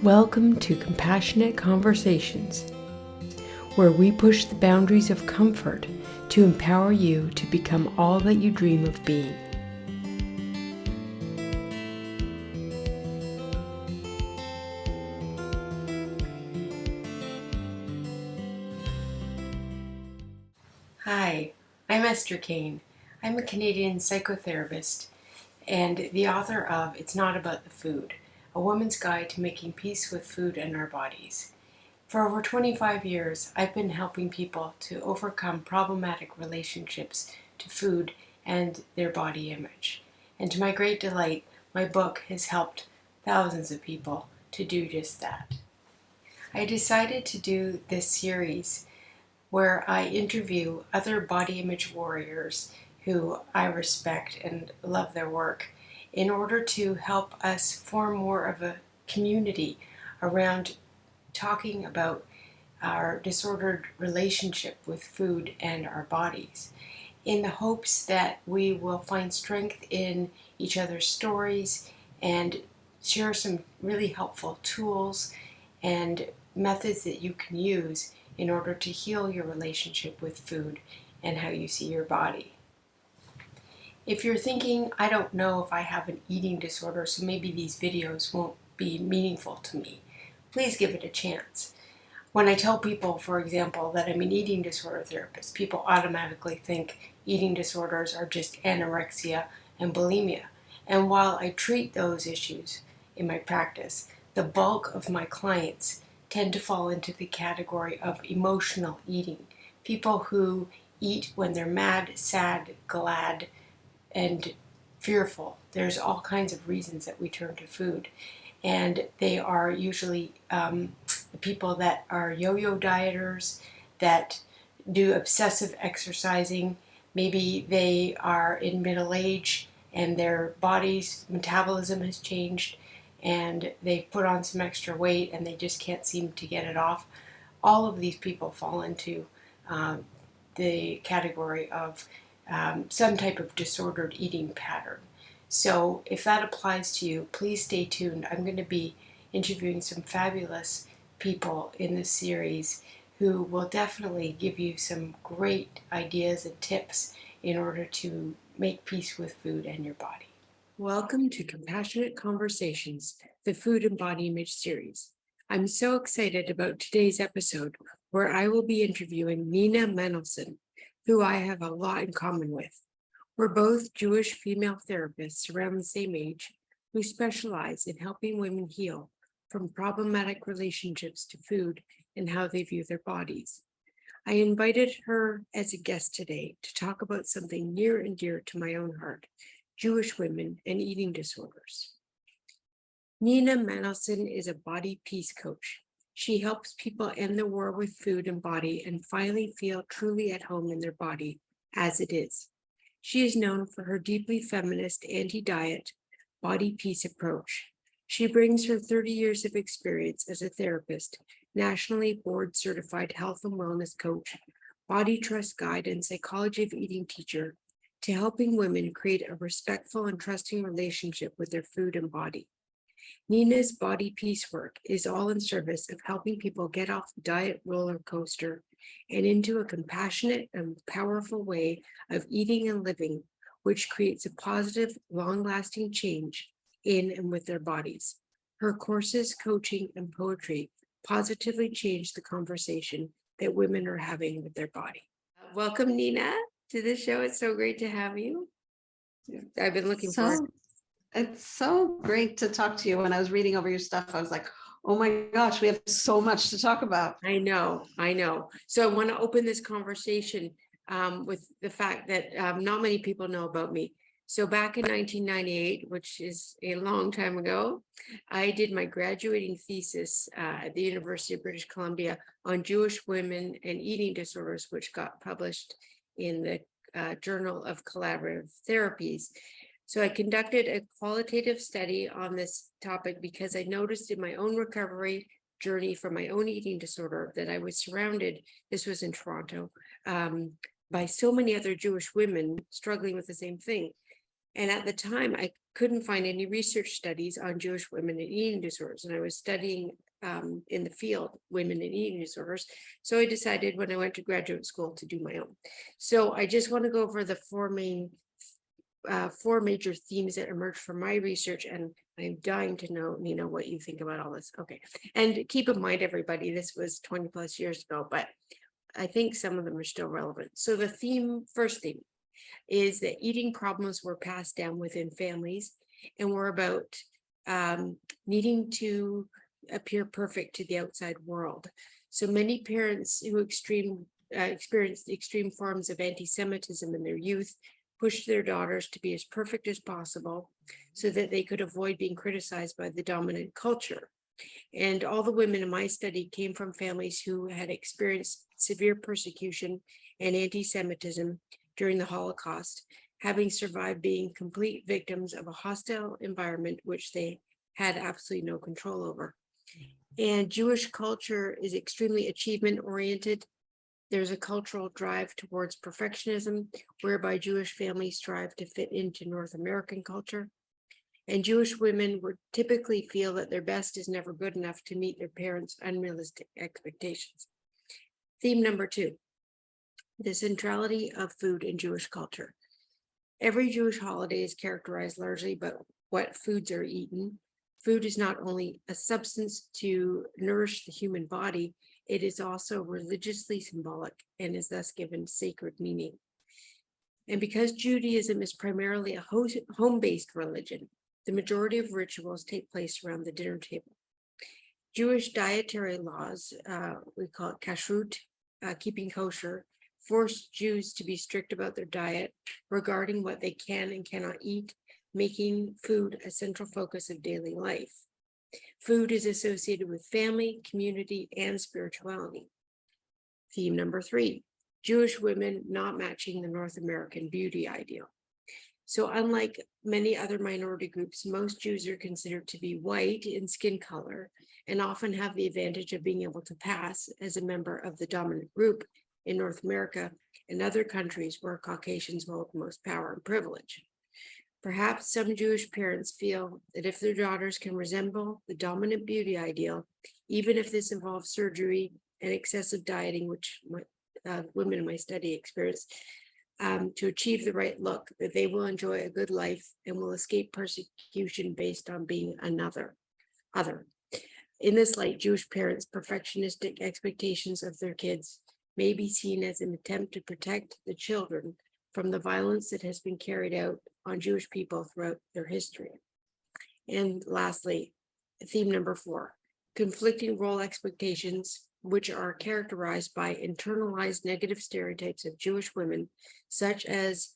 Welcome to Compassionate Conversations, where we push the boundaries of comfort to empower you to become all that you dream of being. Hi, I'm Esther Kane. I'm a Canadian psychotherapist and the author of It's Not About the Food, A Woman's Guide to Making Peace with Food and Our Bodies. For over 25 years, I've been helping people to overcome problematic relationships to food and their body image. And to my great delight, my book has helped thousands of people to do just that. I decided to do this series where I interview other body image warriors who I respect and love their work in order to help us form more of a community around talking about our disordered relationship with food and our bodies, in the hopes that we will find strength in each other's stories and share some really helpful tools and methods that you can use in order to heal your relationship with food and how you see your body. If you're thinking, I don't know if I have an eating disorder, so maybe these videos won't be meaningful to me, please give it a chance. When I tell people, for example, that I'm an eating disorder therapist, people automatically think eating disorders are just anorexia and bulimia. And while I treat those issues in my practice, the bulk of my clients tend to fall into the category of emotional eating. People who eat when they're mad, sad, glad, and fearful. There's all kinds of reasons that we turn to food. And they are usually the people that are yo-yo dieters, that do obsessive exercising. Maybe they are in middle age and their body's metabolism has changed and they've put on some extra weight and they just can't seem to get it off. All of these people fall into the category of some type of disordered eating pattern. So if that applies to you, please stay tuned. I'm going to be interviewing some fabulous people in this series who will definitely give you some great ideas and tips in order to make peace with food and your body. Welcome to Compassionate Conversations, the Food and Body Image series. I'm so excited about today's episode where I will be interviewing Nina Manolson, who I have a lot in common with. We're both Jewish female therapists around the same age who specialize in helping women heal from problematic relationships to food and how they view their bodies. I invited her as a guest today to talk about something near and dear to my own heart, Jewish women and eating disorders. Nina Manolson is a body peace coach. She helps people end the war with food and body and finally feel truly at home in their body as it is. She is known for her deeply feminist anti-diet body peace approach. She brings her 30 years of experience as a therapist, nationally board certified health and wellness coach, body trust guide, and psychology of eating teacher to helping women create a respectful and trusting relationship with their food and body. Nina's body peace work is all in service of helping people get off the diet roller coaster and into a compassionate and powerful way of eating and living, which creates a positive, long-lasting change in and with their bodies. Her courses, coaching, and poetry positively change the conversation that women are having with their body. Welcome, Nina, to the show. It's so great to have you. I've been looking forward. It's so great to talk to you. When I was reading over your stuff, I was like, oh my gosh, we have so much to talk about. I know. So I want to open this conversation with the fact that not many people know about me. So back in 1998, which is a long time ago, I did my graduating thesis at the University of British Columbia on Jewish women and eating disorders, which got published in the Journal of Collaborative Therapies. So I conducted a qualitative study on this topic because I noticed in my own recovery journey from my own eating disorder that I was surrounded, this was in Toronto, by so many other Jewish women struggling with the same thing. And at the time, I couldn't find any research studies on Jewish women and eating disorders. And I was studying in the field, women and eating disorders. So I decided when I went to graduate school to do my own. So I just want to go over the four major themes that emerged from my research, and I'm dying to know, Nina, what you think about all this. Okay. And keep in mind, everybody, this was 20 plus years ago, but I think some of them are still relevant. So the first theme is that eating problems were passed down within families and were about needing to appear perfect to the outside world. So many parents who experienced extreme forms of anti-Semitism in their youth pushed their daughters to be as perfect as possible so that they could avoid being criticized by the dominant culture. And all the women in my study came from families who had experienced severe persecution and anti-Semitism during the Holocaust, having survived being complete victims of a hostile environment which they had absolutely no control over. And Jewish culture is extremely achievement-oriented. There's a cultural drive towards perfectionism, whereby Jewish families strive to fit into North American culture. And Jewish women would typically feel that their best is never good enough to meet their parents' unrealistic expectations. Theme number 2, the centrality of food in Jewish culture. Every Jewish holiday is characterized largely by what foods are eaten. Food is not only a substance to nourish the human body, it is also religiously symbolic and is thus given sacred meaning. And because Judaism is primarily a home-based religion, the majority of rituals take place around the dinner table. Jewish dietary laws, we call it kashrut, keeping kosher, force Jews to be strict about their diet regarding what they can and cannot eat, making food a central focus of daily life. Food is associated with family, community, and spirituality. Theme number 3, Jewish women not matching the North American beauty ideal. So unlike many other minority groups, most Jews are considered to be white in skin color and often have the advantage of being able to pass as a member of the dominant group in North America and other countries where Caucasians hold most power and privilege. Perhaps some Jewish parents feel that if their daughters can resemble the dominant beauty ideal, even if this involves surgery and excessive dieting, which women in my study experience, to achieve the right look, that they will enjoy a good life and will escape persecution based on being other. In this light, Jewish parents' perfectionistic expectations of their kids may be seen as an attempt to protect the children from the violence that has been carried out on Jewish people throughout their history. And lastly, theme number 4, conflicting role expectations, which are characterized by internalized negative stereotypes of Jewish women, such as,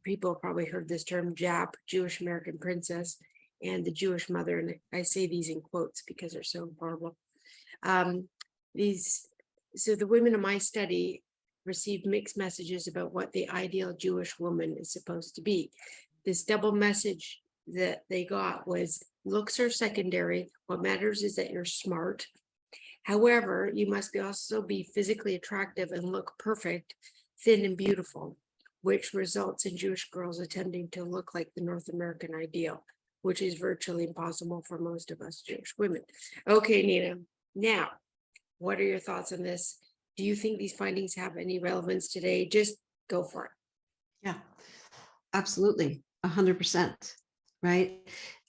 people probably heard this term, JAP, Jewish American Princess, and the Jewish mother. And I say these in quotes because they're so horrible. So the women in my study received mixed messages about what the ideal Jewish woman is supposed to be. This double message that they got was, looks are secondary. What matters is that you're smart. However, you must also be physically attractive and look perfect, thin and beautiful, which results in Jewish girls attempting to look like the North American ideal, which is virtually impossible for most of us Jewish women. Okay, Nina, now, what are your thoughts on this? Do you think these findings have any relevance today? Just go for it. Yeah, absolutely. 100%. Right.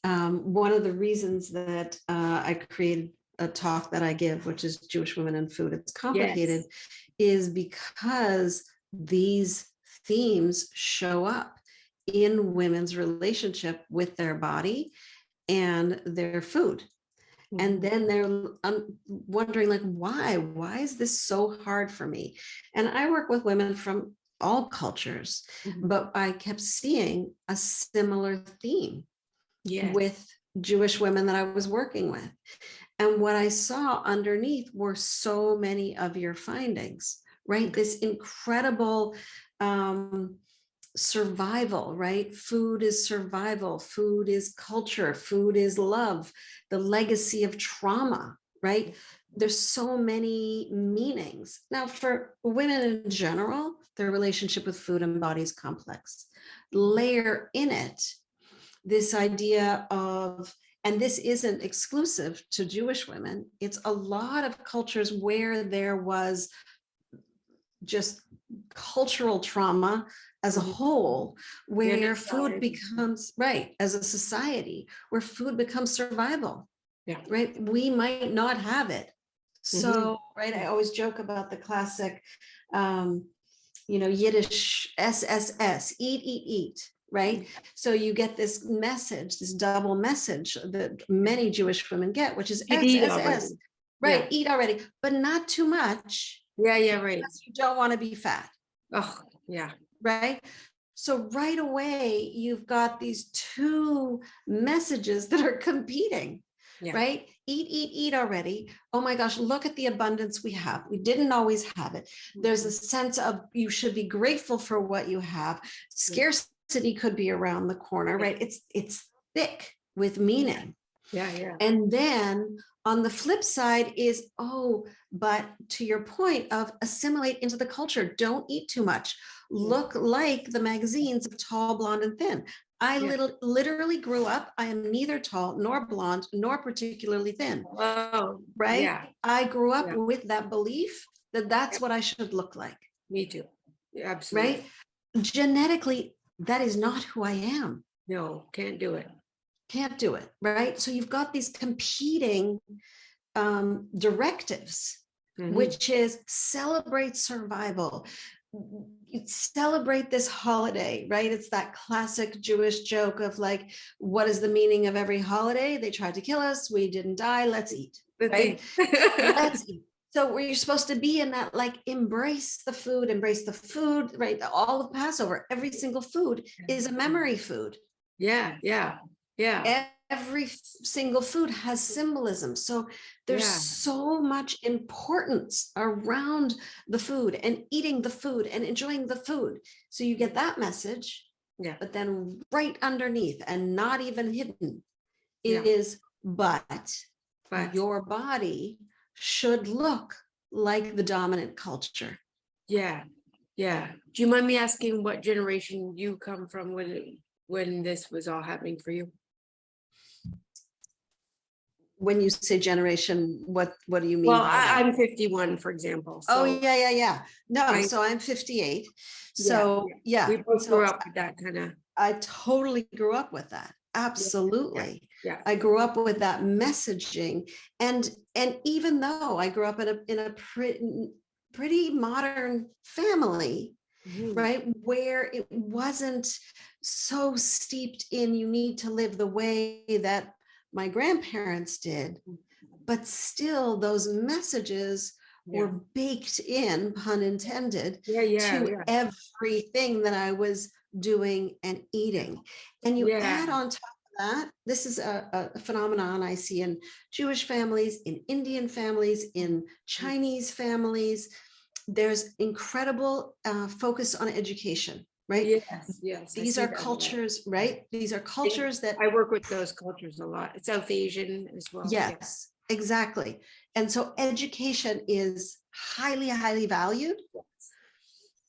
One of the reasons that I created a talk that I give, which is Jewish Women and Food, it's complicated, is because these themes show up in women's relationship with their body and their food. And then they're wondering, like, why is this so hard for me? And I work with women from all cultures, but I kept seeing a similar theme with Jewish women that I was working with. And what I saw underneath were so many of your findings, right? This incredible survival, right? Food is survival, food is culture, food is love, the legacy of trauma, right? There's so many meanings. Now, for women in general, their relationship with food and body is complex. Layer in it this idea of, and this isn't exclusive to Jewish women, it's a lot of cultures where there was just cultural trauma as a whole, where food becomes, right, as a society, where food becomes survival. Yeah. Right. We might not have it. So, right. I always joke about the classic, Yiddish SSS, eat, eat, eat. Right. So you get this message, this double message that many Jewish women get, which is SSS. Right. Yeah. Eat already, but not too much. Yeah. Right. You don't want to be fat. Oh, yeah. Right. So right away, you've got these two messages that are competing. Yeah. Right? Eat already. Oh my gosh, look at the abundance we have. We didn't always have it. There's a sense of you should be grateful for what you have. Scarcity could be around the corner, right? It's thick with meaning. Yeah. And then on the flip side is, but to your point of assimilate into the culture, don't eat too much. Look like the magazines of tall, blonde, and thin. I literally grew up, I am neither tall nor blonde nor particularly thin. Oh, right? Yeah. I grew up with that belief that that's what I should look like. Me too. Yeah, absolutely. Right? Genetically, that is not who I am. No, can't do it. Can't do it. Right? So you've got these competing directives, which is celebrate survival. Celebrate this holiday, right? It's that classic Jewish joke of like, what is the meaning of every holiday? They tried to kill us. We didn't die. Let's eat. Right? Let's eat. So where you're supposed to be in that, like, embrace the food, right? All of Passover, every single food is a memory food. Yeah. Every single food has symbolism. So there's so much importance around the food and eating the food and enjoying the food. So you get that message, but then right underneath and not even hidden is, but your body should look like the dominant culture. Yeah. Do you mind me asking what generation you come from when this was all happening for you? When you say generation, what do you mean? Well, I'm 51, for example. So. Oh, yeah. No, so I'm 58. So yeah. We both grew up with that kind of. I totally grew up with that. Absolutely. Yeah. I grew up with that messaging. And even though I grew up in a pretty modern family, right, where it wasn't so steeped in you need to live the way that my grandparents did, but still those messages were baked in, pun intended, to everything that I was doing and eating. And you add on top of that, this is a phenomenon I see in Jewish families, in Indian families, in Chinese families. There's incredible focus on education. Right? Yes. These are cultures, right? These are cultures that I work with those cultures a lot. South Asian as well. Yes, exactly. And so education is highly, highly valued.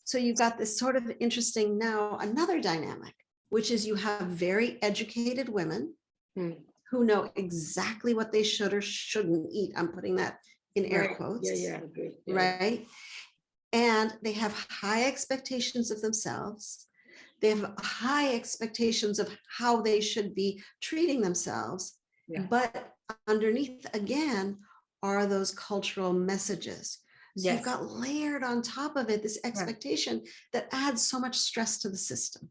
So you've got this sort of interesting now, another dynamic, which is you have very educated women who know exactly what they should or shouldn't eat. I'm putting that in air quotes. Right? And they have high expectations of themselves. They have high expectations of how they should be treating themselves. But underneath, again, are those cultural messages. So you've got layered on top of it this expectation that adds so much stress to the system.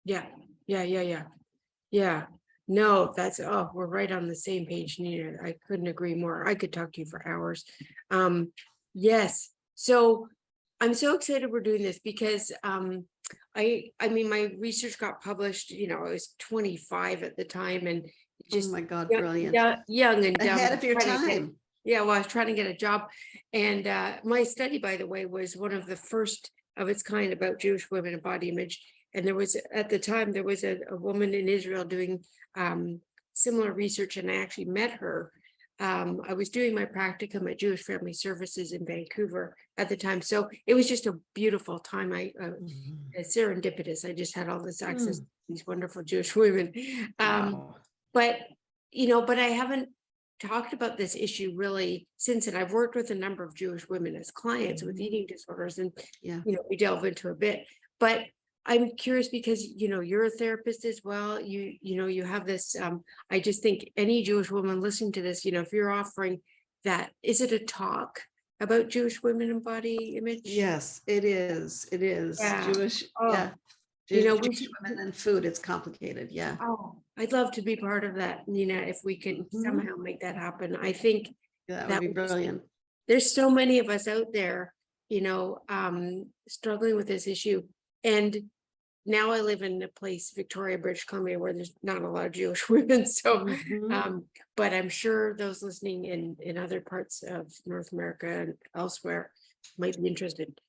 Yeah. No, we're right on the same page, Nina. I couldn't agree more. I could talk to you for hours. Yes. So I'm so excited we're doing this because I mean, my research got published, I was 25 at the time, and just, oh my God, brilliant. Young and dumb. Ahead of your time. Well, I was trying to get a job. And my study, by the way, was one of the first of its kind about Jewish women and body image. And at the time, there was a woman in Israel doing similar research, and I actually met her I was doing my practicum at Jewish Family Services in Vancouver at the time. So it was just a beautiful time. Mhm. It's serendipitous. I just had all this access to Mm. these wonderful Jewish women. Wow. But, but I haven't talked about this issue really since. And I've worked with a number of Jewish women as clients with Mhm. eating disorders, and, Yeah. we delve into a bit. But I'm curious because, you're a therapist as well. You have this, I just think any Jewish woman listening to this, if you're offering that, is it a talk about Jewish women and body image? Yes, it is. It is. Yeah. Jewish, Oh, yeah. Jewish we should. women and food. It's complicated. Yeah. Oh, I'd love to be part of that, Nina, if we could Mhm. somehow make that happen. I think Yeah, that would that be would just, brilliant. there's so many of us out there, struggling with this issue. And now I live in a place, Victoria, British Columbia, where there's not a lot of Jewish women. So, Mhm. but I'm sure those listening in other parts of North America and elsewhere might be interested.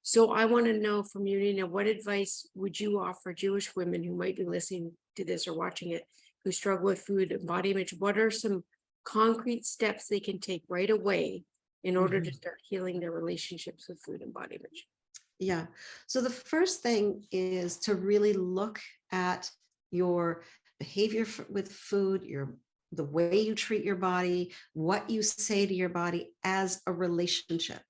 So I want to know from you, Nina, what advice would you offer Jewish women who might be listening to this or watching it, who struggle with food and body image? What are some concrete steps they can take right away in order to Mhm. start healing their relationships with food and body image? Yeah. So the first thing is to really look at your behavior with food, the way you treat your body, what you say to your body as a relationship,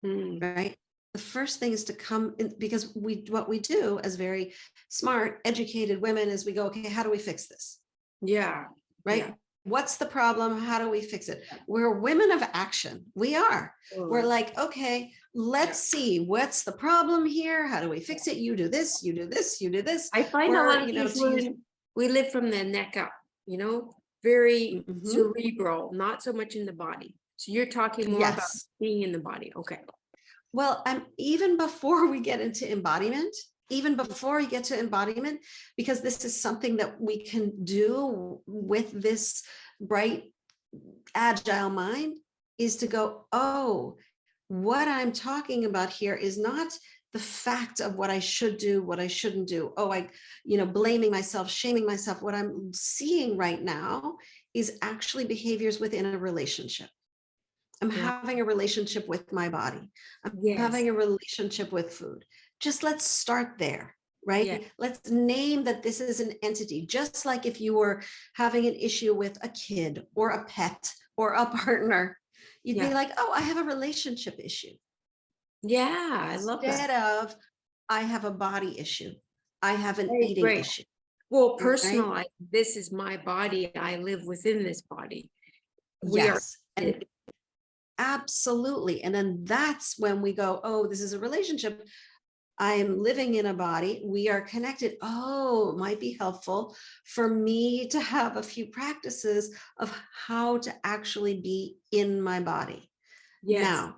Hmm. right? The first thing is to come in, because what we do as very smart, educated women is we go, okay, how do we fix this? Yeah. Yeah. Right? What's the problem? How do we fix it? We're women of action. We are. We're Totally. like, okay, let's see what's the problem here. How do we fix it? You do this, you do this, you do this. I find a Or, lot of Jewish to use. women, we live from the neck up, very Mhm. cerebral, not so much in the body. So you're talking more about Yes. being in the body. Okay. Well, even before we get into embodiment, even before you get to embodiment, because this is something that we can do with this bright, agile mind, is to go, oh, what I'm talking about here is not the fact of what I should do, what I shouldn't do. Oh, blaming myself, shaming myself. What I'm seeing right now is actually behaviors within a relationship. I'm Yeah. having a relationship with my body. I'm Yes. having a relationship with food. Just let's start there, Yeah. right? Let's name that this is an entity, just like if you were having an issue with a kid or a pet or a partner, you'd be Yeah. like, oh, I have a relationship issue. Yeah. I love that. Instead of, I have a body issue. I have an Right. eating Right. issue, Well, right? personal, this is my body. I live within this body. We are. Yes. And absolutely. And then that's when we go, oh, this is a relationship. I am living in a body. We are connected. Oh, it might be helpful for me to have a few practices of how to actually be in my body. Yes. Now,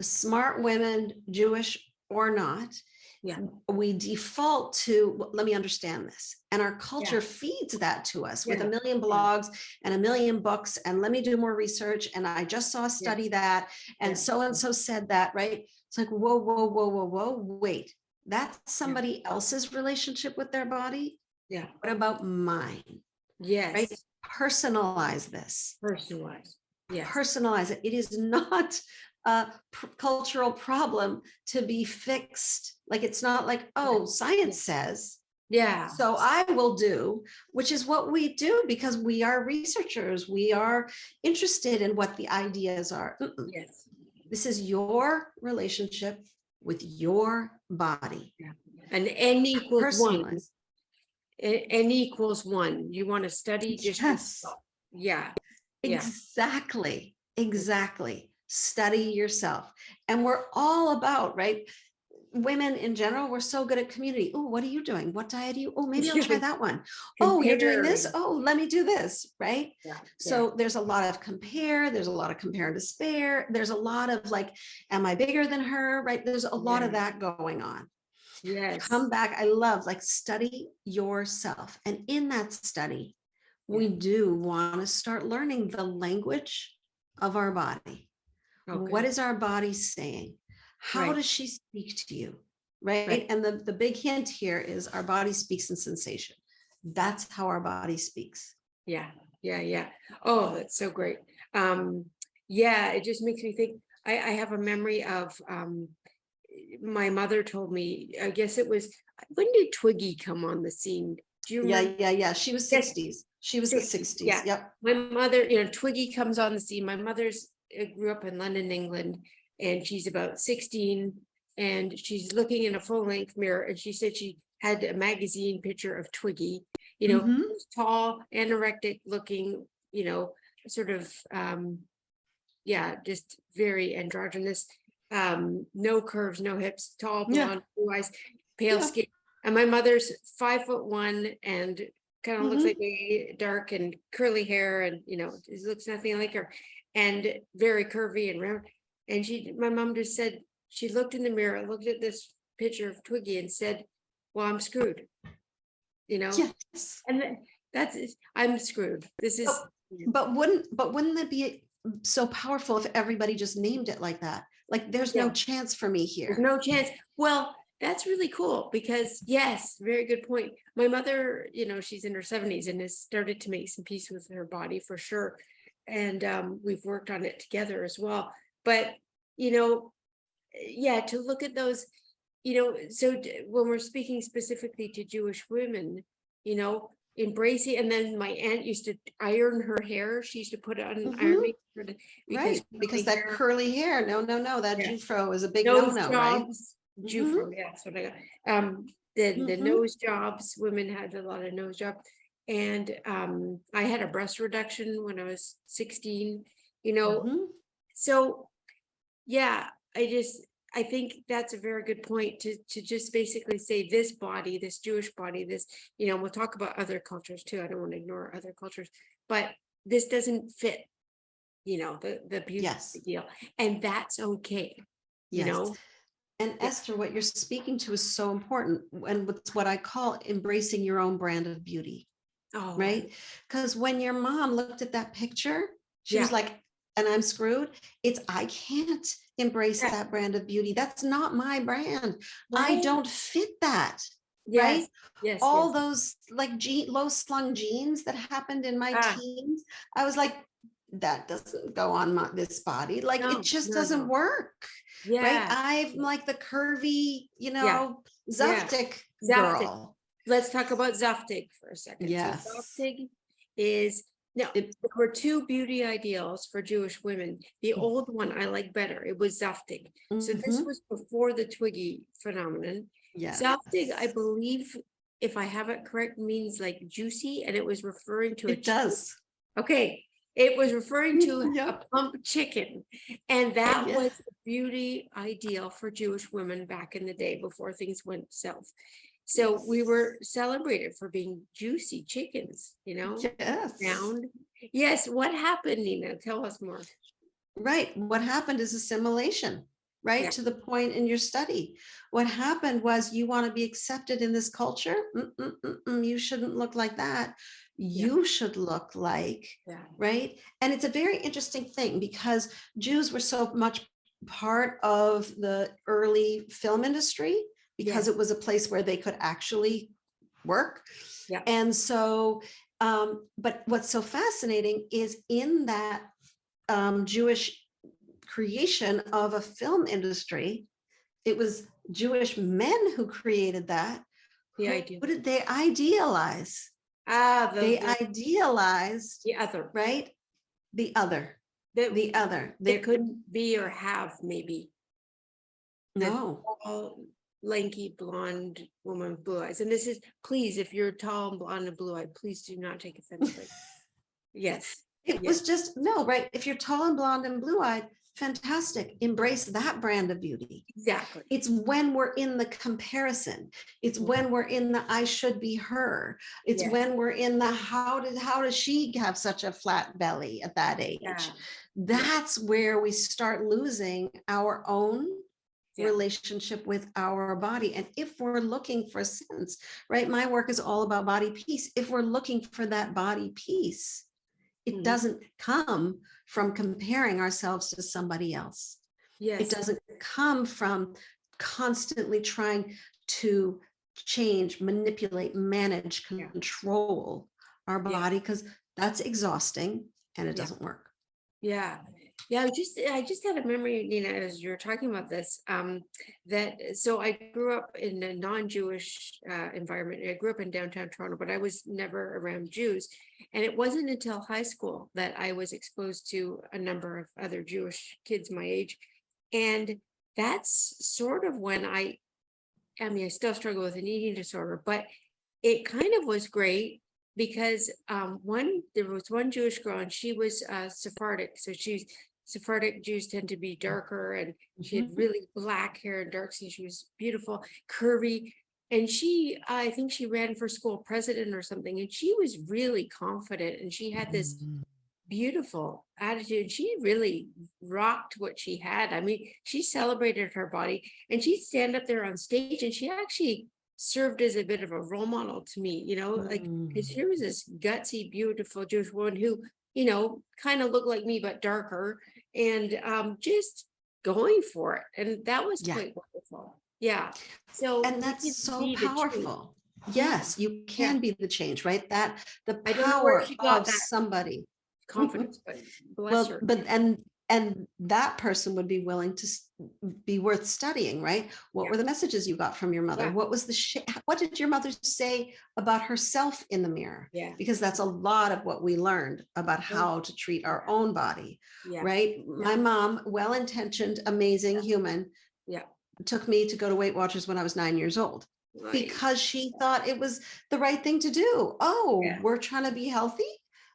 smart women, Jewish or not, Yeah. we default to, well, let me understand this. And our Yeah. culture feeds that to us with a Yeah. million blogs and a million books. And let me do more research. And I just saw a Yeah. study that, and Yeah. so said that, right? It's like, whoa, whoa, whoa, whoa, whoa, wait. That's Yeah. somebody else's relationship with their body. Yeah. What about mine? Right? Yes. Personalize this. Personalized. Yes. Personalize it. It is not a cultural problem to be fixed. Like, it's not like, Yeah. oh, science says, Yeah. so I will do, which is what we do because we are researchers. We are interested in what the ideas are. Yes. This is your relationship with your body. Yeah. And n equals one. Personalize. N equals one. You want to study just Yes, yourself. Yeah. Yeah. exactly. Exactly. Study yourself. And we're all about, right? Women in general, we're so good at community. Oh, what are you doing? What diet are you? Oh, maybe I'll try that one. Oh, you're doing this. Comparing. Oh, let me do this. Right. Yeah. Yeah. So there's a lot of compare. There's a lot of compare and despair. There's a lot of like, am I bigger than her? Right. There's a lot of Yeah. that going on. Yes. Come back. I love like study yourself. And in that study, we Yeah. do want to start learning the language of our body. What Okay. is our body saying? How Right. does she speak to you? Right. Right. And the big hint here is our body speaks in sensation. That's how our body speaks. Yeah, yeah, yeah. Oh, that's so great. Um, yeah, it just makes me think. I have a memory of my mother told me, I guess it was, when did Twiggy come on the scene? Do you Yeah, remember? yeah, yeah. She was Yes, 60s. She was the 60s. 60s. Yeah. Yep. My mother, Twiggy comes on the scene. My mother's grew up in London, England, and she's about 16, and she's looking in a full-length mirror, and she said she had a magazine picture of Twiggy, Hmm. tall, anorectic looking, sort of yeah, just very androgynous, no curves, no hips, tall, Yeah. blonde, blue eyes, pale Yeah. skin. And my mother's 5'1" and kind of looks like Hmm. me, dark and curly hair, and it looks nothing like her, and very curvy and round. And my mom just said, she looked in the mirror, looked at this picture of Twiggy and said, "Well, I'm screwed," you know, Yes. and that's I'm screwed. This is But but wouldn't that be so powerful if everybody just named it like that? Like there's no yeah. chance for me There's here. no chance. Well, that's really cool because yes, very good point. My mother, she's in her 70s and has started to make some peace with her body for sure. And we've worked on it together as well. But, you know, yeah, to look at those, so when we're speaking specifically to Jewish women, embracing, and then my aunt used to iron her hair. She used to put it on Hmm. ironing because Right. Because curly that hair, curly hair, no, no, no, that yeah, Jufro is a big nose no-no, right? jobs, Hmm. Jufro, yeah, that's what I got. The Hmm. nose jobs, women had a lot of nose jobs. And I had a breast reduction when I was 16, you know. Hmm. So yeah, I think that's a very good point to just basically say this body, this Jewish body, this, we'll talk about other cultures too. I don't want to ignore other cultures, but this doesn't fit, the beauty Yes. ideal. And that's okay, you Yes. know. And Yeah. Esther, what you're speaking to is so important. And it's what I call embracing your own brand of beauty, Oh, right? Because when your mom looked at that picture, she was yeah. like, and I'm screwed. I can't embrace Yeah. that brand of beauty. That's not my brand. I Right? don't fit that, Yes. right? Yes. All Yes. those like low slung jeans that happened in my Ah, teens, I was like, that doesn't go on this body. Like it no, just no, doesn't no. work, right? Yeah. I'm like the curvy, Yeah. Yeah. Zaftig Zaftig. girl. Let's talk about Zaftig for a second. So Yes. Zaftig is now It. there were two beauty ideals for Jewish women. The old one I like better. It was Zaftig. So this Mhm. was before the Twiggy phenomenon. Zaftig, I Yes, believe, if I have it correct, means like juicy, and it was referring to a it does. okay, it was referring to a Yep. plump chicken, and that Yeah. was the beauty ideal for Jewish women back in the day before things went south. So we Yes. were celebrated for being juicy chickens, Yes. round. Yes, what happened, Nina? Tell us more. Right. What happened is assimilation, right? Yeah, To the point in your study. What happened was you want to be accepted in this culture. You shouldn't look like that. yeah, You should look like, yeah, right? And it's a very interesting thing because Jews were so much part of the early film industry because yes, it was a place where they could actually work. yeah, And so, but what's so fascinating is in that Jewish creation of a film industry. It was Jewish men who created that. the Who idea. did they idealize? Ah, They idealized, the other right? The other, that the other. they They couldn't be or have maybe. The no. tall, lanky, blonde woman with blue eyes. And this is, please, if you're tall and blonde and blue eyed, please do not take offense. But yes, It yes, was just no, right? If you're tall and blonde and blue-eyed, fantastic. Embrace that brand of beauty. exactly. It's when we're in the comparison. It's Mhm. when we're in the I should be her. It's Yeah, when we're in the how does she have such a flat belly at that yeah, age? yeah, That's where we start losing our own yeah. relationship with our body. And if we're looking for a sense, right? My work is all about body peace. If we're looking for that body peace, it Mhm. doesn't come from comparing ourselves to somebody else. It Yes, doesn't come from constantly trying to change, manipulate, manage, yeah, control our Yeah. body, because that's exhausting and it Yeah. doesn't work. Yeah. Yeah, I just had a memory, Nina, as you were talking about this, that so I grew up in a non-Jewish environment. I grew up in downtown Toronto, but I was never around Jews. And it wasn't until high school that I was exposed to a number of other Jewish kids my age. And that's sort of when I mean, I still struggle with an eating disorder, but it kind of was great because there was one Jewish girl and she was Sephardic. So Sephardic Jews tend to be darker, and she had Mhm. really black hair and dark skin. She was beautiful, curvy. And I think she ran for school president or something. And she was really confident, and she had this Mhm. beautiful attitude. She really rocked what she had. I mean, she celebrated her body, and she'd stand up there on stage, and she actually served as a bit of a role model to me, like, because Mm. here was this gutsy, beautiful Jewish woman who, kind of looked like me but darker, and just going for it. And that was Yeah. quite wonderful. Yeah. So And we that's can so be the change. powerful. Yeah. Yes, you Yeah. can be the change, right? That the I don't know where power she got of that somebody. confidence, but bless Well, her. but and that person would be willing to be worth studying, right? What Yeah. were the messages you got from your mother? Yeah. What was what did your mother say about herself in the mirror? Yeah. Because that's a lot of what we learned about Oh, how to treat our yeah. own body, Yeah. right? Yeah. My mom, well-intentioned, amazing human, Yeah. took me to go to Weight Watchers when I was 9 years old Right. because she thought it was the right thing to do. Oh, Yeah. we're trying to be healthy.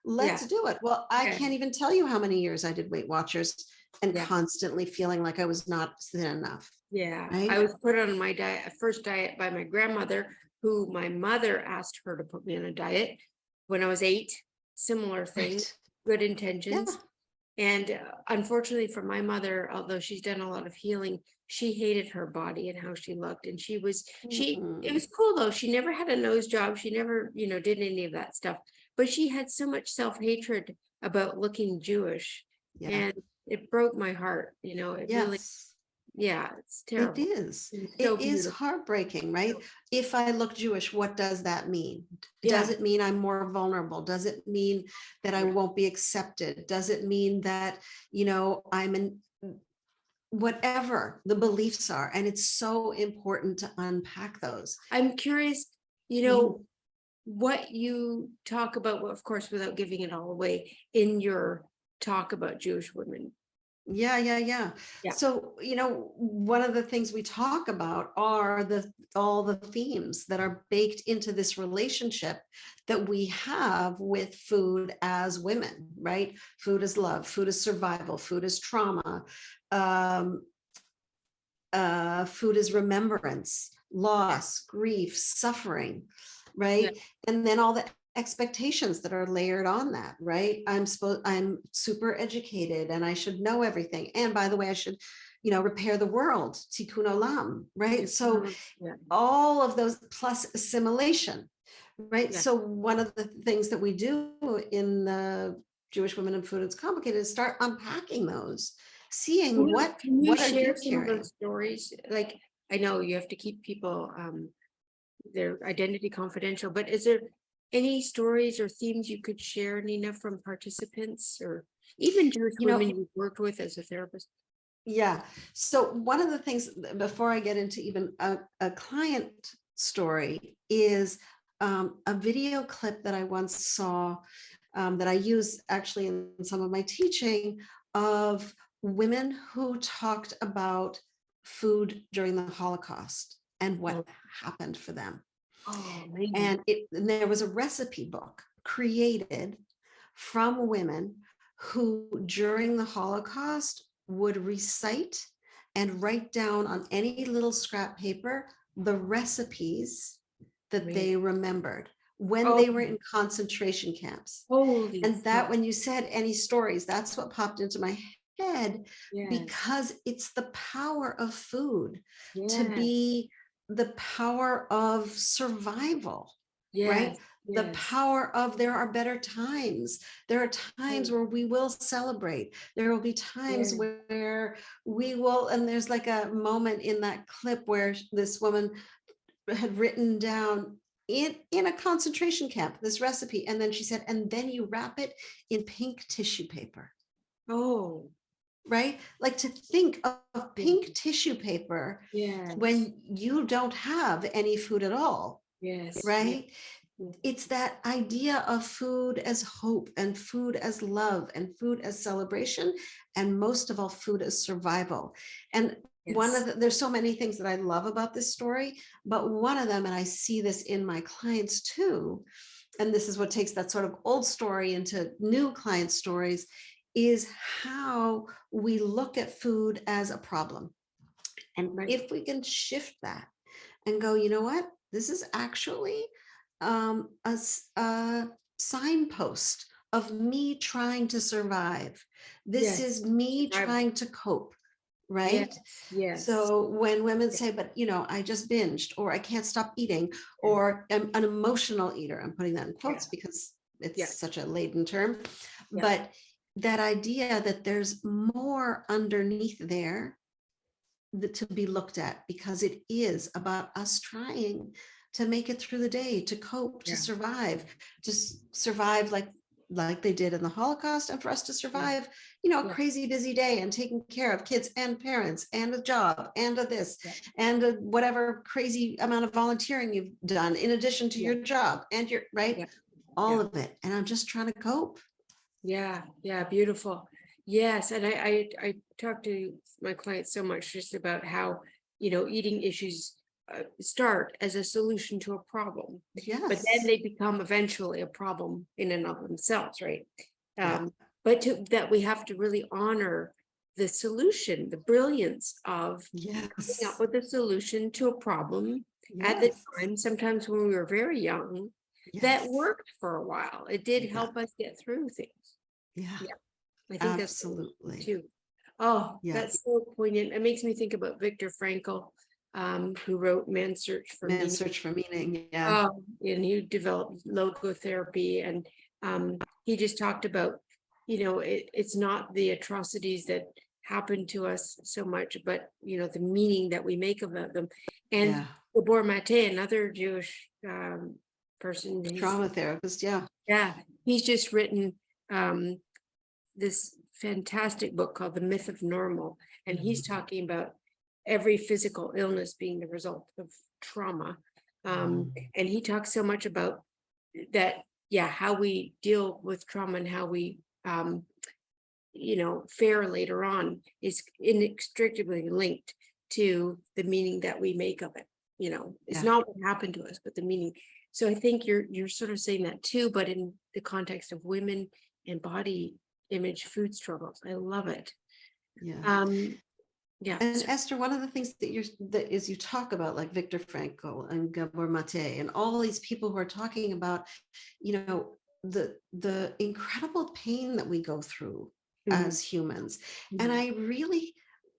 Yeah. Let's do it. Well, I Yeah. can't even tell you how many years I did Weight Watchers and Yeah. constantly feeling like I was not thin enough. Yeah. I Right. was put on my first diet by my grandmother, who my mother asked her to put me on a diet when I was 8. Similar thing, Right. good Yeah. intentions. And unfortunately for my mother, although she's done a lot of healing, she hated her body and how she looked. And it Mm, was cool though. She never had a nose job. She never, did any of that stuff. But she had so much self-hatred about looking Jewish. yeah. And it broke my heart. It really, Yes. yeah, it's It terrible. is. It was so It is beautiful. heartbreaking, right? If I look Jewish, what does that mean? Does Yeah. it mean I'm more vulnerable? Does it mean that I Yeah. won't be accepted? Does it mean that, I'm in whatever the beliefs are? And it's so important to unpack those. I'm curious, you Mhm. know, what you talk about, well, of course, without giving it all away in your talk about Jewish women. Yeah, yeah, yeah. Yeah. So, one of the things we talk about are all the themes that are baked into this relationship that we have with food as women, right? Food is love, food is survival, food is trauma, um, food is remembrance, Yeah. loss, grief, suffering, Yeah. right? And then all the expectations that are layered on that, right? I'm super educated and I should know everything. And by the way, I should, repair the world, tikkun olam, right? So Yeah. all of those plus assimilation, right? Yeah. So one of the things that we do in the Jewish Women in Food, It's Complicated, is start unpacking those, seeing Can you what are share you some of those carrying. stories? Like, I know you have to keep people their identity confidential, but is there any stories or themes you could share, Nina, from participants or even Jewish You know, women you've worked with as a therapist? yeah. So one of the things before I get into even a client story is a video clip that I once saw that I use actually in some of my teaching of women who talked about food during the Holocaust and what Oh, happened for them. oh, amazing. And there was a recipe book created from women who during the Holocaust would recite and write down on any little scrap paper the recipes that Amazing. they remembered when Oh, they were in concentration camps. holy And that, smokes. when you said any stories, that's what popped into my head, Yes. because it's the power of food to Yes. be the power of survival, right? Yes. The Yes. power of there are better times. There are times Oh, where we will celebrate. There will be times yeah. where we will, and there's like a moment in that clip where this woman had written down in a concentration camp, this recipe. And then she said, and then you wrap it in pink tissue paper, Oh, right? Like to think of yeah. pink tissue paper Yes. when you don't have any food at all, Yes. Yeah. right? It's that idea of food as hope and food as love and food as celebration, and most of all, food as survival. And Yes. there's so many things that I love about this story, but one of them, and I see this in my clients too, and this is what takes that sort of old story into new client stories, is how we look at food as a problem. And Right. if we can shift that and go, you know what, this is actually a signpost of me trying to survive. This Yes. is me Survival. trying to cope, right? Yes. Yes. So when women Yeah. say, but I just binged, or I can't stop eating, Yeah. or I'm an emotional eater, I'm putting that in Yeah. quotes because Yeah. it's such a laden term, Yeah. but that idea that there's more underneath there to be looked at, because it is about us trying to make it through the day, to cope, to Yeah. survive, to survive like they did in the Holocaust, and for us to Yeah. survive, a Yeah. crazy busy day and taking care of kids and parents and a job and a this Yeah. and a whatever crazy amount of volunteering you've done in addition to Yeah. your job and your right, Yeah. all Yeah. of it. And I'm just trying to cope. Yeah, yeah, beautiful. Yes, and I talk to my clients so much just about how, eating issues start as a solution to a problem, but then Yes. they become eventually a problem in and of themselves, right? Yeah. Um, but that we have to really honor the solution, the brilliance of coming up Yes. with a solution to a problem at the Yes. time, sometimes when we were very young, that Yes. worked for a while. It did Yeah. help us get through things. Yeah. Yeah, I think that's Absolutely. too. Oh, Yeah. that's so poignant. It makes me think about Viktor Frankl, who wrote Man's Search for Man's Meaning. search for meaning. Yeah. Oh, and he developed logotherapy, and he just talked about, it's not the atrocities that happen to us so much, but the meaning that we make about them. And Yeah. Gabor Mate, another Jewish person, Trauma therapist. Yeah. yeah, he's just written um, this fantastic book called The Myth of Normal. And he's talking about every physical illness being the result of trauma. And he talks so much about that, yeah, how we deal with trauma and how we, fare later on is inextricably linked to the meaning that we make of it. It's Yeah. not what happened to us, but the meaning. So I think you're sort of saying that too, but in the context of women and body image food struggles. I love it. Yeah. Um, yeah. And Esther, one of the things that you talk about, like Viktor Frankl and Gabor Mate and all these people who are talking about, the incredible pain that we go through Mhm, as humans. And mhm. I really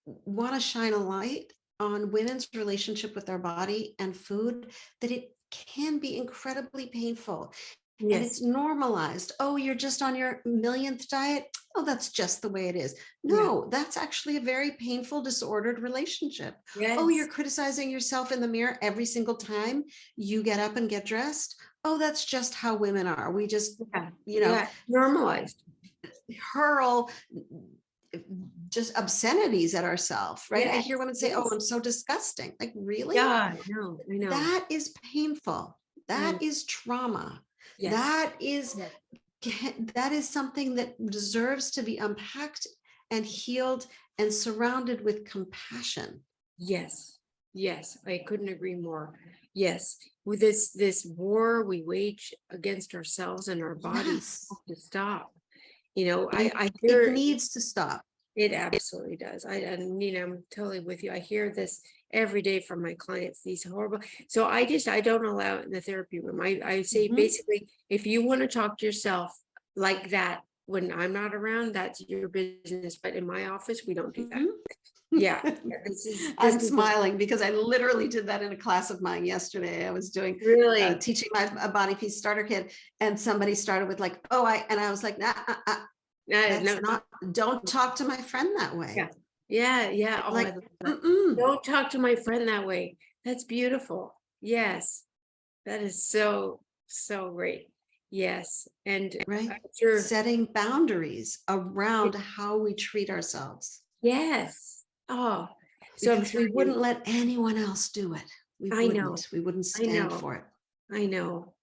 want to shine a light on women's relationship with their body and food, that it can be incredibly painful. And it's Yes. normalized. Oh, you're just on your millionth diet. Oh, that's just the way it is. Yeah. No, that's actually a very painful, disordered relationship. Oh, you're Yes. criticizing yourself in the mirror every single time you get up and get dressed. Oh, that's just how women are. We just, Yeah. you know, Yeah. Normalized. hurl just obscenities at ourselves, right? I Yes. hear women say, oh, Yes. I'm so disgusting. Like, really? Yeah. I know. I know. That is painful. Mm, That is trauma. yes. That is Yes. that is something that deserves to be unpacked and healed and surrounded with compassion. Yes. Yes. I couldn't agree more. Yes. With this war we wage against ourselves and our bodies Yes, have to stop. I it hear needs to stop. it absolutely does. And I'm totally with you. I hear this every day from my clients, these horrible. So I don't allow it in the therapy room. I say Mhm, basically, if you want to talk to yourself like that when I'm not around, that's your business. But in my office, we don't do that. mhm. Yeah. Yeah, this I'm is smiling because I literally did that in a class of mine yesterday. I was doing really teaching my a body piece starter kit, and somebody started with like, "Oh, I was like, nah, that's no, not. Don't talk to my friend that yeah. way." Yeah, yeah. Oh, I Like, love that. mm-mm. Don't talk to my friend that way. That's beautiful. Yes. That is so, so great. Yes. And right? I'm sure. Setting boundaries around how we treat ourselves Yes. Oh, so I'm because sure we you, wouldn't let anyone else do it. We I know, wouldn't. We wouldn't I stand know, for it. I know.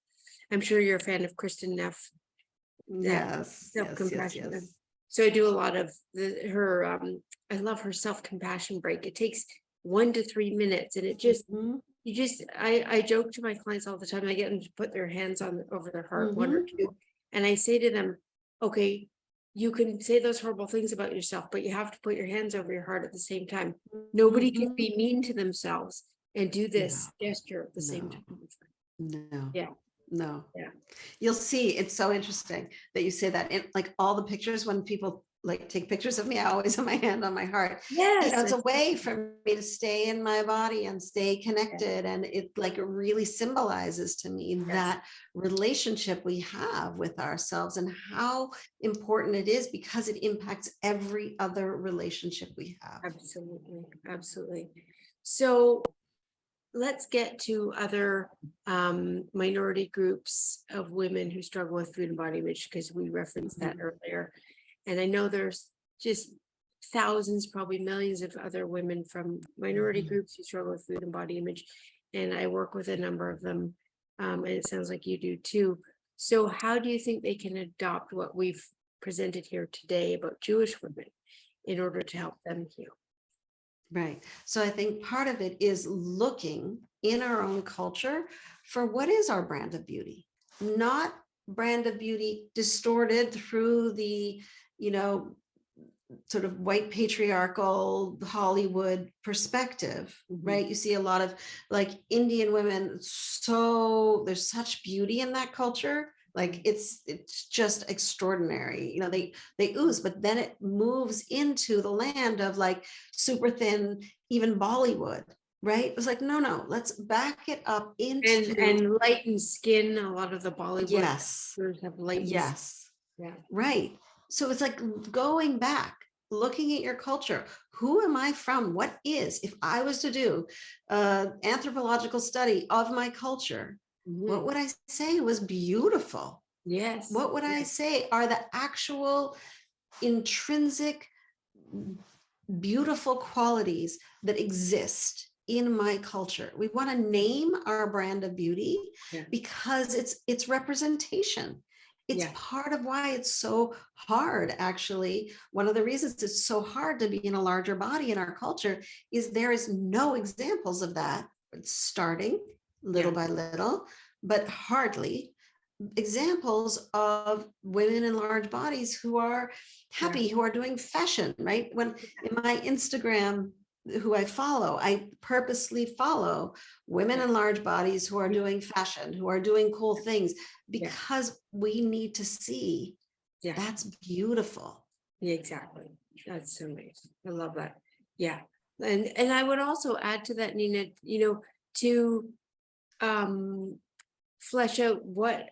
I'm sure you're a fan of Kristen Neff, that Yes, yes, yes, self-compassion. yes. So I do a lot of her, I love her self-compassion break. It takes 1 to 3 minutes and it just, Mhm, I joke to my clients all the time. I get them to put their hands on over their heart, one or mhm, two, and I say to them, okay, you can say those horrible things about yourself, but you have to put your hands over your heart at the same time. Nobody can mhm. be mean to themselves and do No, this gesture at the same no, time. no, Yeah, no. yeah. You'll see, it's so interesting that you say that. Like all the pictures, when people like take pictures of me, I always have my hand on my heart. Yes, It's a way for me to stay in my body and stay yes, connected. And it like really symbolizes to me yes, that relationship we have with ourselves and how important it is because it impacts every other relationship we have. absolutely, absolutely. So let's get to other minority groups of women who struggle with food and body image, because we referenced that Mhm, earlier. And I know there's just thousands, probably millions of other women from minority mhm. groups who struggle with food and body image. And I work with a number of them. And it sounds like you do too. So, how do you think they can adopt what we've presented here today about Jewish women in order to help them heal? Right. So I think part of it is looking in our own culture for what is our brand of beauty, not brand of beauty distorted through the, you know, sort of white patriarchal Hollywood perspective, Mhm. right? You see a lot of like Indian women, so there's such beauty in that culture. Like it's just extraordinary. They ooze, but then it moves into the land of like super thin, even Bollywood, right? It was like, no, no, let's back it up into And lightened skin. A lot of the Bollywood yes, actors have lightened. yes. Yeah. Right. So it's like going back, looking at your culture. Who am I from? What is, if I was to do an anthropological study of my culture, what Mhm. would I say was beautiful? Yes. What would I Yes. say are the actual intrinsic beautiful qualities that exist in my culture? We want to name our brand of beauty Yeah. because it's representation. It's Yeah. part of why it's so hard. Actually, one of the reasons it's so hard to be in a larger body in our culture is there is no examples of that. It's starting little Yeah. by little, but hardly examples of women in large bodies who are Yeah. happy, who are doing fashion, right? When in my Instagram, who I follow, I purposely follow women Yeah. in large bodies who are doing fashion, who are doing cool things, Yeah. because we need to see Yeah. that's beautiful. Yeah. Exactly. That's so nice. I love that. Yeah. And I would also add to that, Nina, to um flesh out what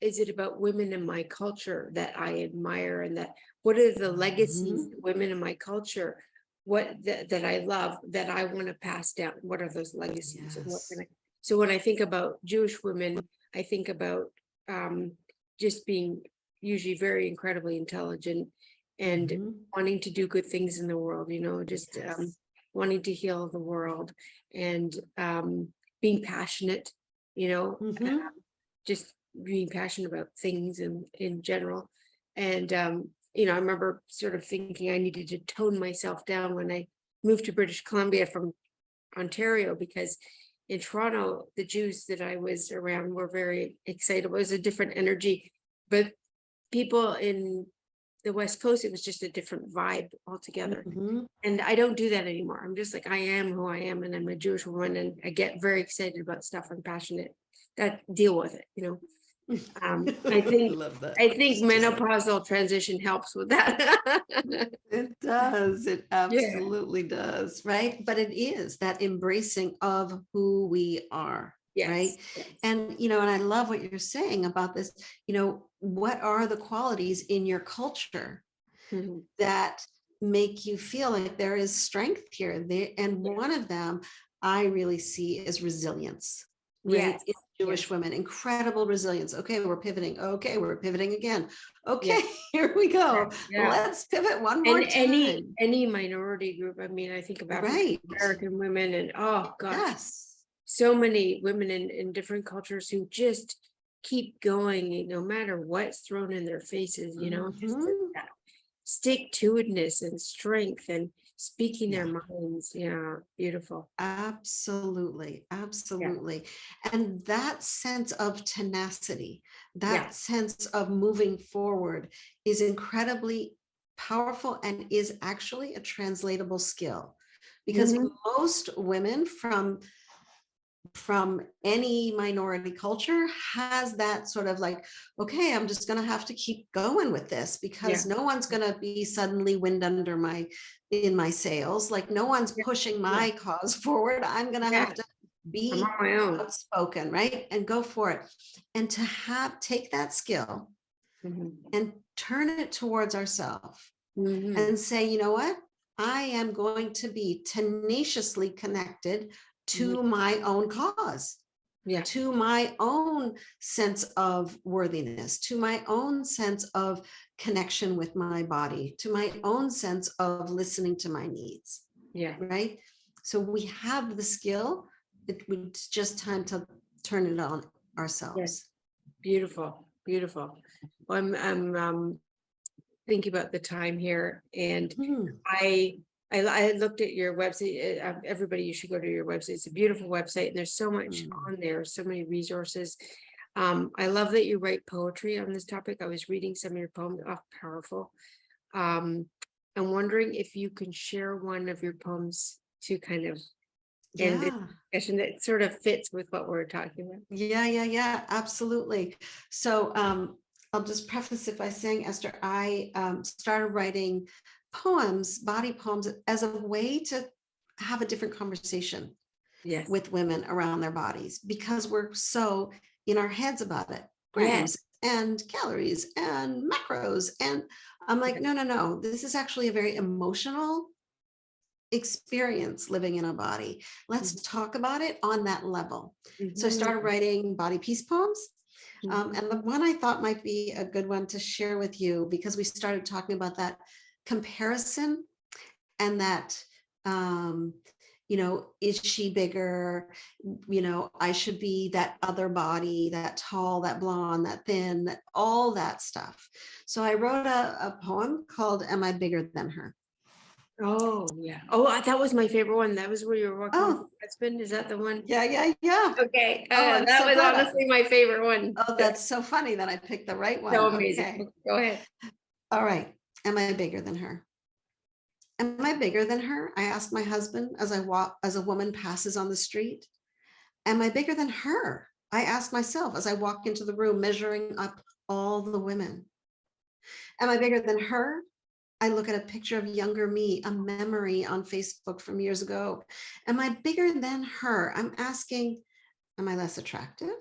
is it about women in my culture that I admire, and that what are the legacies Mhm. that women in my culture, that I love, that I want to pass down? What are those legacies, and what can Yes. I? So when I think about Jewish women, I think about um, just being usually very incredibly intelligent and Mhm. wanting to do good things in the world. Just Yes. wanting to heal the world, and being passionate, you know, Mhm. just being passionate about things in general. And I remember sort of thinking I needed to tone myself down when I moved to British Columbia from Ontario, because in Toronto, the Jews that I was around were very excited. It was a different energy, but people in the West Coast, it was just a different vibe altogether. Mhm. And I don't do that anymore. I'm just like, I am who I am, and I'm a Jewish woman, and I get very excited about stuff. I'm passionate. That deal with it. I I think love that. I think It's just like menopausal transition helps with that. it does. It Yeah. absolutely does. Right. But it is that embracing of who we are. Yes. Right. Yes. And I love what you're saying about this. What are the qualities in your culture Mhm. that make you feel like there is strength here? And Yeah. one of them I really see is resilience. right? Yes. In Jewish Yes. women, incredible resilience. Okay, we're pivoting. Okay, we're pivoting again. Yeah. Okay, here we Yeah. go. Yeah. Let's pivot one And more time. any minority group. I mean, I think of African Right. American women, and oh gosh, Yes. so many women in different cultures who just keep going, no matter what's thrown in their faces, just Mhm. that stick to itness and strength and speaking their Yeah. minds. Yeah, beautiful. Absolutely, Yeah, absolutely. And that sense of tenacity, yeah. that sense of moving forward is incredibly powerful and is actually a translatable skill because Hmm. most women from any minority culture has that sort of like, okay, I'm just going to have to keep going with this because Yeah, no one's going to be suddenly wind under my in my sails, like no one's yeah, pushing yeah, my cause forward. I'm going to yeah. have to I'm on be my own. outspoken, right, and go for it, and to have take that skill Hmm. and turn it towards ourselves Hmm. and say, you know what, I am going to be tenaciously connected Hmm. to my own cause, Yeah, to my own sense of worthiness, to my own sense of connection with my body, to my own sense of listening to my needs, yeah, right? So we have the skill. It's just time to turn it on yeah. ourselves. Beautiful, beautiful. Well, I'm thinking about the time here, and Hmm. I I looked at your website. Everybody, you should go to your website. It's a beautiful website, and there's so much Hmm. on there, so many resources. I love that you write poetry on this topic. I was reading some of your poems. Oh, powerful. Um, I'm wondering if you can share one of your poems to kind of end this Yeah. discussion that sort of fits with what we're talking about. Yeah, absolutely. So I'll just preface it by saying, Esther, I started writing poems, body poems, as a way to have a different conversation Yes. with women around their bodies because we're so in our heads about it, Yes. grams and calories and macros. And I'm like, Yes. no, this is actually a very emotional experience living in a body. Let's talk about it on that level. So I started Mhm. writing body peace poems. Mhm. And the one I thought might be a good one to share with you, because we started talking about that comparison and that, um, is she bigger? I should be that other body, that tall, that blonde, that thin, that all that stuff. So I wrote a poem called Am I Bigger Than Her? Oh, yeah. Oh, that was my favorite one. That was where you were walking with your Oh, husband. Is that the one? yeah. Okay. Oh, I'm That so was glad. honestly my favorite one. Oh, that's so funny that I picked the right So one. amazing. Okay. Go ahead. All right. Am I bigger than her? Am I bigger than her? I ask my husband as I walk, as a woman passes on the street. Am I bigger than her? I ask myself as I walk into the room, measuring up all the women. Am I bigger than her? I look at a picture of younger me, a memory on Facebook from years ago. Am I bigger than her? I'm asking, am I less attractive,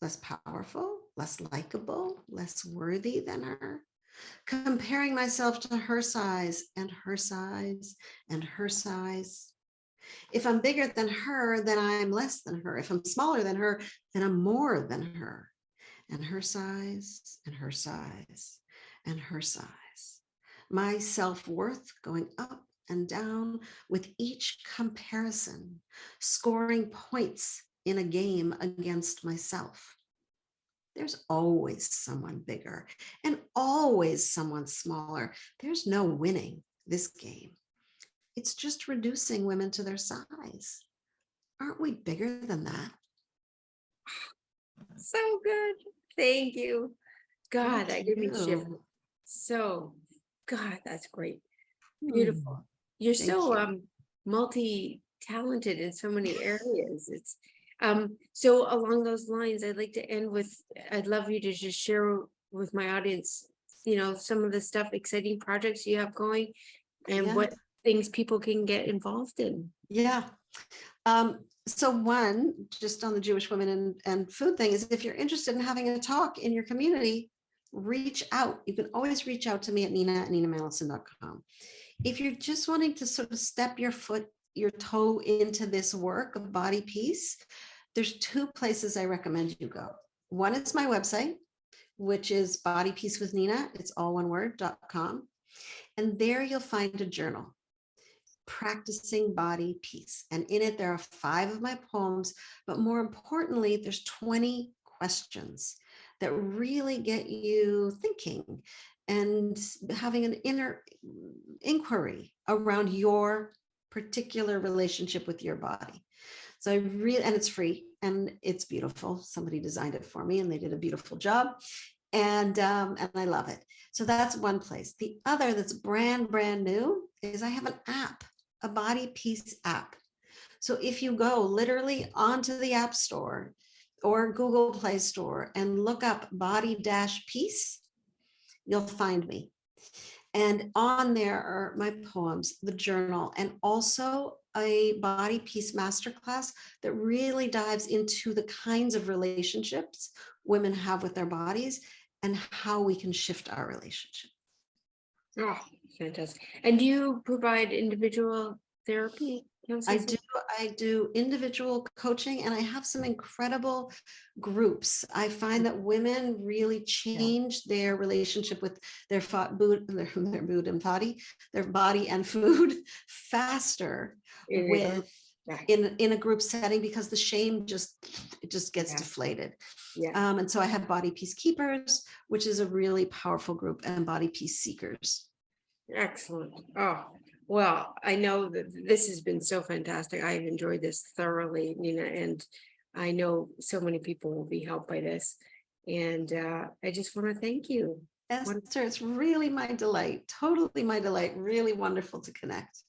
less powerful, less likable, less worthy than her? Comparing myself to her size and her size and her size. If I'm bigger than her, then I'm less than her. If I'm smaller than her, then I'm more than her. And her size and her size and her size. My self worth going up and down with each comparison, scoring points in a game against myself. There's always someone bigger and always someone smaller. There's no winning this game. It's just reducing women to their size. Aren't we bigger than that? So good. Thank you. God, Thank that gave me shift. you. So, God, that's great. Hmm, Beautiful. You're thank so you. multi-talented in so many areas. It's so along those lines, I'd like to end with I'd love you to just share with my audience, some of the stuff, exciting projects you have going and Yeah, what things people can get involved in. yeah. So one, just on the Jewish women and food thing, is if you're interested in having a talk in your community, reach out. You can always reach out to me at nina@ninamanolson.com. If you're just wanting to sort of step your toe into this work of body peace, there's two places I recommend you go. One is my website, which is Body Peace with Nina. It's all one word.com. And there you'll find a journal, Practicing Body Peace. And in it, there are 5 of my poems, but more importantly, there's 20 questions that really get you thinking and having an inner inquiry around your particular relationship with your body. So I really, and it's free and it's beautiful. Somebody designed it for me and they did a beautiful job. And I love it. So that's one place. The other that's brand new is I have an app, a Body Peace app. So if you go literally onto the App Store or Google Play Store and look up Body Peace, you'll find me. And on there are my poems, the journal, and also a Body Peace masterclass that really dives into the kinds of relationships women have with their bodies and how we can shift our relationship. Oh, fantastic. And do you provide individual therapy I counseling? do, I do individual coaching and I have some incredible groups. I find that women really Yeah. change their relationship with their mood and body, their body and food faster In a with group? Right. in a group setting because the shame just gets Yeah. deflated. Yeah. And so I have Body Peace Keepers, which is a really powerful group, and Body Peace Seekers. Excellent. Oh, well, I know that this has been so fantastic. I've enjoyed this thoroughly, Nina, and I know so many people will be helped by this. And I just want to thank you. Esther, it's really my delight, totally my delight, really wonderful to connect.